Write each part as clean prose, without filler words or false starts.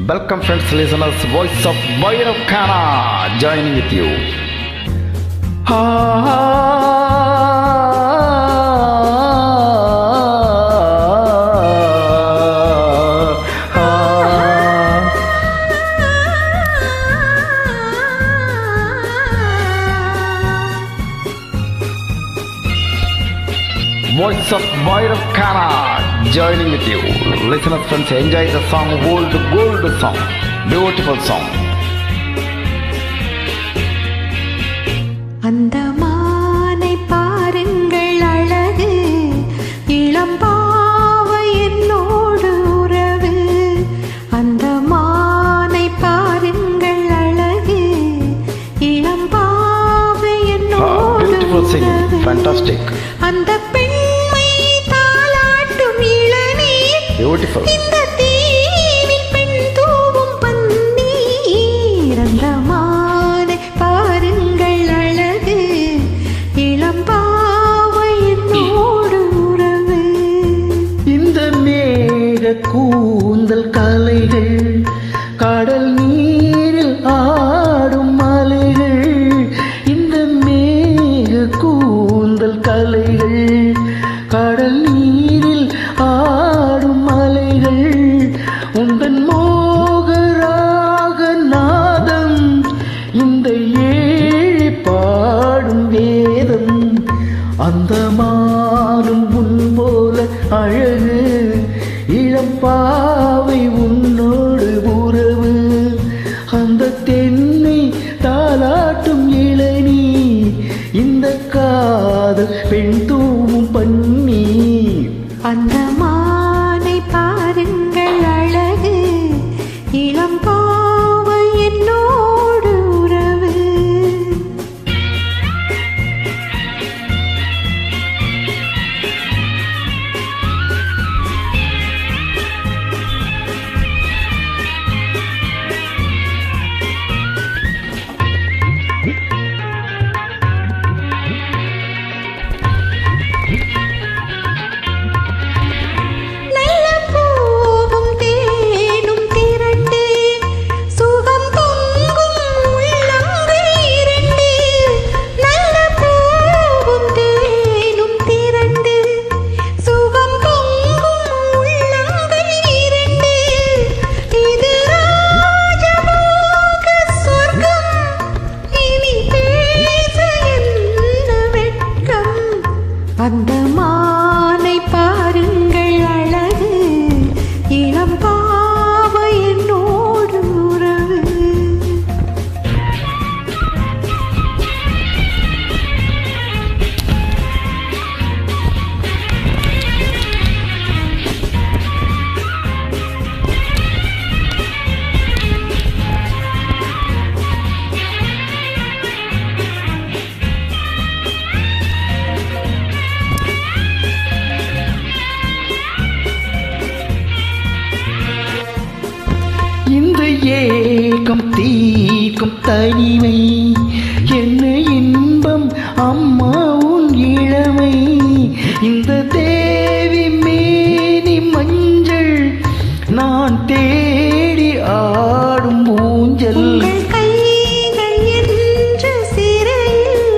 Welcome friends, listeners, voice of Bhairav Khanna joining with you. Voice of Bhairav Khanna joining with you. Listeners, friends, enjoy the song Old Gold song. Beautiful song. அந்தமானை பாருங்கள் அழகு, இளம்பாவை என்னோடு உறவு. அந்தமானை பாருங்கள் அழகு, இளம்பாவை என்னோடு beautiful singing, fantastic. அந்த பெண்மை தாலாட்டும் இளநீர், Beautiful. இந்த தீவில் பெண் தூவும் பன்னீர். அந்தமானை பாருங்கள் அழகு, இளம்பாவை என்னோடு உறவு. இந்த மேக கூந்தல் கலைகள், கடல் நீரில் ஆடும் மலைகள். இந்த மேக கூந்தல் கலைகள், கடல் நீரில் ஆடும் மலைகள். உந்தன் மோகராக நாதம், இந்த ஏழை பாடும் வேதம். அந்த மானும் உன் போல அழகு, இளம்பாவை உன்னோடு உறவு. அந்த தென்னை தாலாட்டும் இளநீ, இந்த காதல் பெண் தூவும் பன்னீர். அந்தமானை பாருங்கள் அழகு, இளம்பாவை என்னோடு உறவு. நல்ல பூவும் தேனும் திரண்டு, சுகம் பொங்கும் உள்ளங்கள் இரண்டு. நல்ல பூவும் தேனும் திரண்டு, சுகம் பொங்கும் உள்ளங்கள் இரண்டு. இது ராஜபோக சொர்க்கம், இனி பேச என்ன வெட்கம். அந்தமானை பாருங்கள் அழகு, இளம்பாவை என்னோடு உறவு. இந்த ஏக்கம் தீர்க்கும் தனிமை, என்ன இன்பம் அம்மா உன் இளமை. இந்த தேவி மேனி மஞ்சள், நான் தேடி ஆடும் ஊஞ்சல். உங்கள் கைகள் என்று சிறையில்,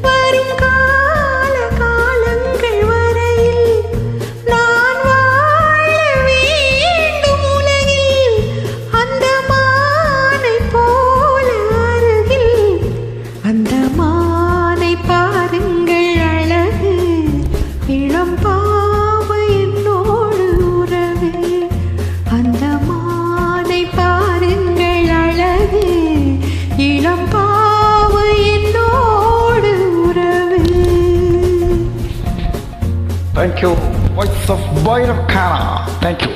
வரும் கால காலங்கள் வரையில் நான் வாழ வேண்டும் உலகில். அந்தமானை போல அருகில். அந்தமானை பாருங்கள் அழகு, இளம்பாவை என்னோடு உறவு. அந்தமானை பாருங்கள் அழகு, இளம்பாவை என்னோடு உறவு. Thank you, voice of Bhairav Khanna. Thank you.